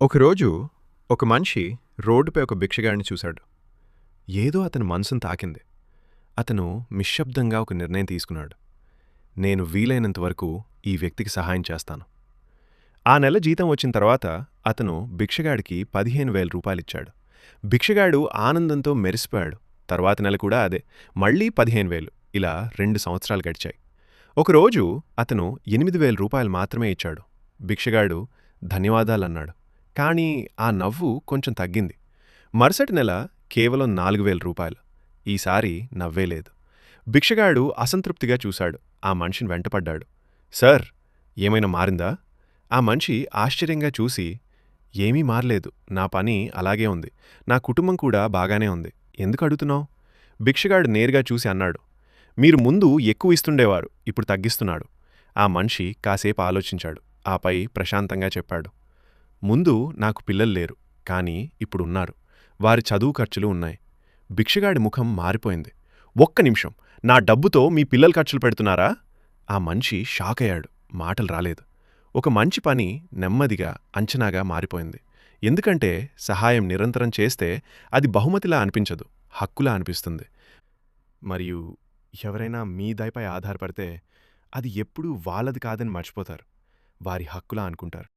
ఒకరోజు ఒక మనిషి రోడ్డుపై ఒక భిక్షగాడిని చూశాడు. ఏదో అతని మనసును తాకింది. అతను నిశ్శబ్దంగా ఒక నిర్ణయం తీసుకున్నాడు. నేను వీలైనంతవరకు ఈ వ్యక్తికి సహాయం చేస్తాను. ఆ నెల జీతం వచ్చిన తర్వాత అతను భిక్షగాడికి 15,000 రూపాయలిచ్చాడు. భిక్షగాడు ఆనందంతో మెరిసిపోయాడు. తర్వాత నెల కూడా అదే, మళ్లీ 15,000. ఇలా 2 సంవత్సరాలు గడిచాయి. ఒకరోజు అతను 8,000 రూపాయలు మాత్రమే ఇచ్చాడు. భిక్షగాడు ధన్యవాదాలన్నాడు. కానీ ఆ నవ్వు కొంచెం తగ్గింది. మరుసటి నెల కేవలం 4,000 రూపాయలు. ఈసారి నవ్వేలేదు. భిక్షగాడు అసంతృప్తిగా చూశాడు. ఆ మనిషిని వెంటపడ్డాడు. సార్, ఏమైనా మారిందా? ఆ మనిషి ఆశ్చర్యంగా చూసి, ఏమీ మారలేదు, నా పని అలాగే ఉంది, నా కుటుంబం కూడా బాగానే ఉంది, ఎందుకు అడుగుతున్నావు? భిక్షగాడు నేరుగా చూసి అన్నాడు, మీరు ముందు ఎక్కువ ఇస్తుండేవారు, ఇప్పుడు తగ్గిస్తున్నాడు. ఆ మనిషి కాసేపు ఆలోచించాడు. ఆపై ప్రశాంతంగా చెప్పాడు, ముందు నాకు పిల్లలు లేరు, కానీ ఇప్పుడున్నారు. వారి చదువు ఖర్చులు ఉన్నాయి. భిక్షగాడి ముఖం మారిపోయింది. ఒక్క నిమిషం, నా డబ్బుతో మీ పిల్లల ఖర్చులు పెడుతున్నారా? ఆ మనిషి షాక్ అయ్యాడు. మాటలు రాలేదు. ఒక మంచి పని నెమ్మదిగా అంచనాగా మారిపోయింది. ఎందుకంటే సహాయం నిరంతరం చేస్తే అది బహుమతిలా అనిపించదు, హక్కులా అనిపిస్తుంది. మరియు ఎవరైనా మీ దయపై ఆధారపడితే అది ఎప్పుడూ వాళ్ళది కాదని మర్చిపోతారు, వారి హక్కులా అనుకుంటారు.